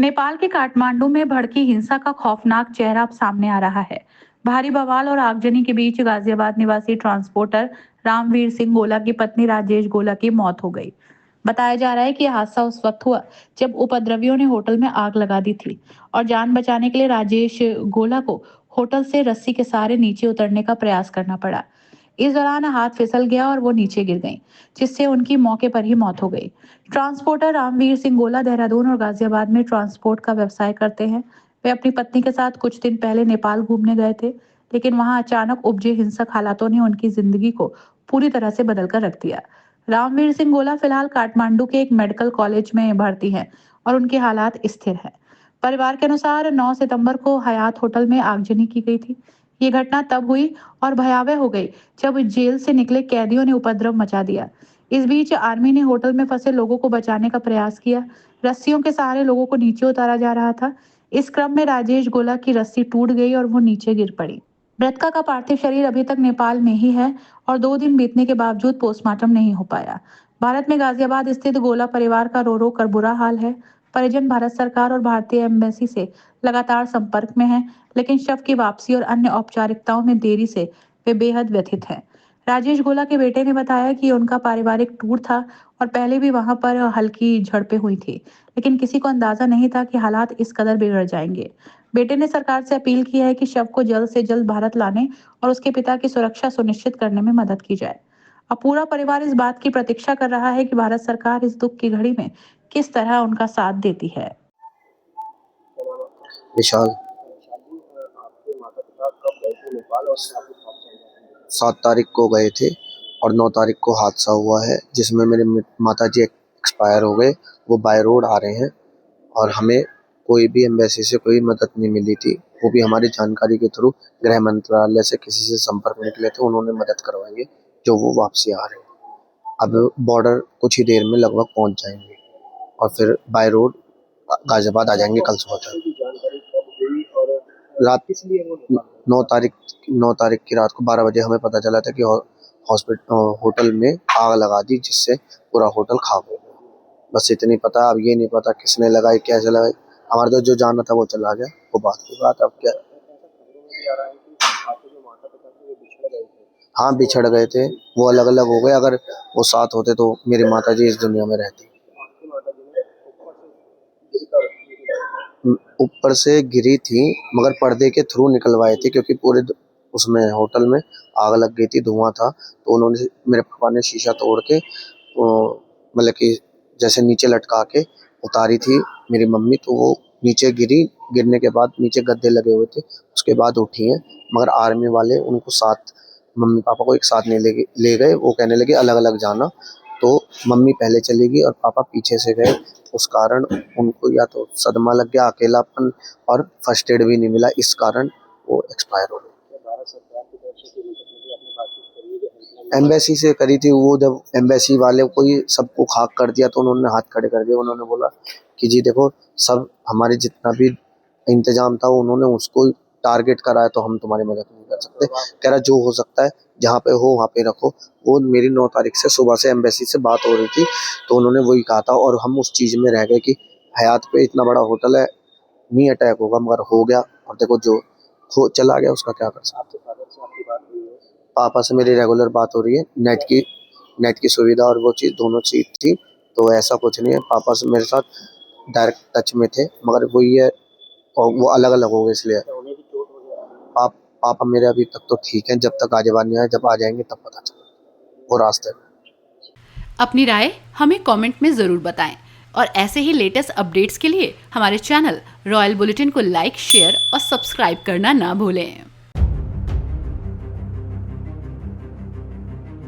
नेपाल के काठमांडू में भड़की हिंसा का खौफनाक चेहरा अब सामने आ रहा है। भारी बवाल और आगजनी के बीच गाजियाबाद निवासी ट्रांसपोर्टर रामवीर सिंह गोला की पत्नी राजेश गोला की मौत हो गई। बताया जा रहा है कि यह हादसा उस वक्त हुआ जब उपद्रवियों ने होटल में आग लगा दी थी और जान बचाने के लिए राजेश गोला को होटल से रस्सी के सहारे नीचे उतरने का प्रयास करना पड़ा। इस दौरान हाथ फिसल गया और वो नीचे गिर गईं, जिससे उनकी मौके पर ही मौत हो गई। ट्रांसपोर्टर रामवीर सिंह गोला देहरादून और गाजियाबाद में ट्रांसपोर्ट का व्यवसाय करते हैं। वे अपनी पत्नी के साथ कुछ दिन पहले नेपाल घूमने गए थे, लेकिन वहां अचानक उपजे हिंसक हालातों ने उनकी जिंदगी को पूरी तरह से बदल कर रख दिया। रामवीर सिंह गोला फिलहाल काठमांडू के एक मेडिकल कॉलेज में भर्ती हैं और उनके हालात स्थिर हैं। परिवार के अनुसार 9 सितंबर को हयात होटल में आगजनी की गई थी। ये घटना तब हुई और भयावह हो गई जब जेल से निकले कैदियों ने उपद्रव मचा दिया। इस बीच आर्मी ने होटल में फंसे लोगों को बचाने का प्रयास किया। रस्सियों के सहारे लोगों को नीचे उतारा जा रहा था। इस क्रम में राजेश गोला की रस्सी टूट गई और वो नीचे गिर पड़ी। मृतका का पार्थिव शरीर अभी तक नेपाल में ही है और 2 दिन बीतने के बावजूद पोस्टमार्टम नहीं हो पाया। भारत में गाजियाबाद स्थित गोला परिवार का रो रो कर बुरा हाल है। परिजन भारत सरकार और भारतीय एम्बेसी से लगातार संपर्क में हैं, लेकिन शव की वापसी और अन्य औपचारिकताओं में देरी से वे बेहद व्यथित हैं। राजेश गोला के बेटे ने बताया कि उनका पारिवारिक टूर था और पहले भी वहां पर हल्की झड़पें हुई थी, लेकिन किसी को अंदाजा नहीं था कि हालात इस कदर बिगड़ जाएंगे। बेटे ने सरकार से अपील की है कि शव को जल्द से जल्द भारत लाने और उसके पिता की सुरक्षा सुनिश्चित करने में मदद की जाए। अब पूरा परिवार इस बात की प्रतीक्षा कर रहा है कि भारत सरकार इस दुख की घड़ी में किस तरह उनका साथ देती है। विशाल, आपके माता पिता कब गए थे नेपाल और क्या कुछ हादसा हुआ? 7 तारीख को गए थे और 9 तारीख को हादसा हुआ है जिसमें मेरे माता जी एक्सपायर हो गए। वो बाय रोड आ रहे हैं और हमें कोई भी एम्बेसी से कोई मदद नहीं मिली थी। वो भी हमारी जानकारी के थ्रू गृह मंत्रालय से किसी से संपर्क निकले थे, उन्होंने मदद करवाई है जो वो वापसी आ रहे हैं। अब बॉर्डर कुछ ही देर में लगभग पहुंच जाएंगे और फिर बाय रोड गाजियाबाद आ जाएंगे कल सुबह तक। की जानकारी कब हुई और रात किस लिए वो नेपाल गए? 9 तारीख की रात को 12 बजे हमें पता चला था कि हॉस्पिटल होटल में आग लगा दी, जिससे पूरा होटल खाक हो गया। बस इतनी पता, अब ये नहीं पता किसने लगाई, कैसे लगाई। हमारा तो जो जाना था वो चला गया, वो बात की बात। अब क्या, खबरों में भी आ रहा है कि आपके जो माता पिता थे वो बिछड़ गए थे। हाँ बिछड़ गए थे, वो अलग अलग हो गए। अगर वो साथ होते तो मेरी माता जी इस दुनिया में रहती। आपकी माता जी ने ऊपर से गिरकर ऊपर से गिरी थी मगर पर्दे के थ्रू निकलवाए थे, क्योंकि पूरे उसमें होटल में आग लग गई थी, धुआं था। तो उन्होंने, मेरे पापा ने शीशा तोड़ के मतलब कि जैसे नीचे लटका के उतारी थी मेरी मम्मी। तो वो नीचे गिरी, गिरने के बाद नीचे गद्दे लगे हुए थे, उसके बाद उठी हैं। मगर आर्मी वाले उनको साथ, मम्मी पापा को एक साथ नहीं ले गए। वो कहने लगे अलग अलग जाना। तो मम्मी पहले चली गई और पापा पीछे से गए। उस कारण उनको या तो सदमा लग गया, अकेलापन, और फर्स्ट एड भी नहीं मिला, इस कारण वो एक्सपायर हो गए। भारत सरकार की तरफ से कोई मदद मिली? आपने बातचीत करी है जो हेल्पलाइन एम्बेसी से करी थी। वो जब एम्बेसी वाले को ही सबको खाक कर दिया तो उन्होंने हाथ खड़े कर दिए। उन्होंने बोला कि जी देखो, सब हमारे जितना भी इंतजाम था उन्होंने उसको टारगेट करा है, तो हम तुम्हारी मदद नहीं कर सकते। कह रहा जो हो सकता है जहाँ पे हो वहाँ पे रखो। वो मेरी 9 तारीख से सुबह से एम्बेसी से बात हो रही थी, तो उन्होंने वही कहा था। और हम उस चीज में रह गए कि हयात पे इतना बड़ा होटल है, नहीं अटैक होगा, मगर हो गया। और देखो जो हो चला गया, उसका क्या कर सकते। आपके फादर से आपकी बात हुई है? पापा से मेरी रेगुलर बात हो रही है। नेट की सुविधा और वो चीज़ दोनों चीज थी, तो ऐसा कुछ नहीं है। पापा से मेरे साथ डायरेक्ट टच में थे, मगर वही है, और वो अलग अलग हो गए इसलिए। तो उन्हें भी चोट वगैरह? पापा मेरे अभी तक तो ठीक हैं, जब तक गाजियाबाद नहीं आए। जब आ जाएंगे तब पता चलेगा, वो रास्ते में। अपनी राय हमें कमेंट में ज़रूर बताएं और ऐसे ही लेटेस्ट अपडेट्स के लिए हमारे चैनल रॉयल बुलेटिन को लाइक, शेयर और सब्सक्राइब करना ना भूलें।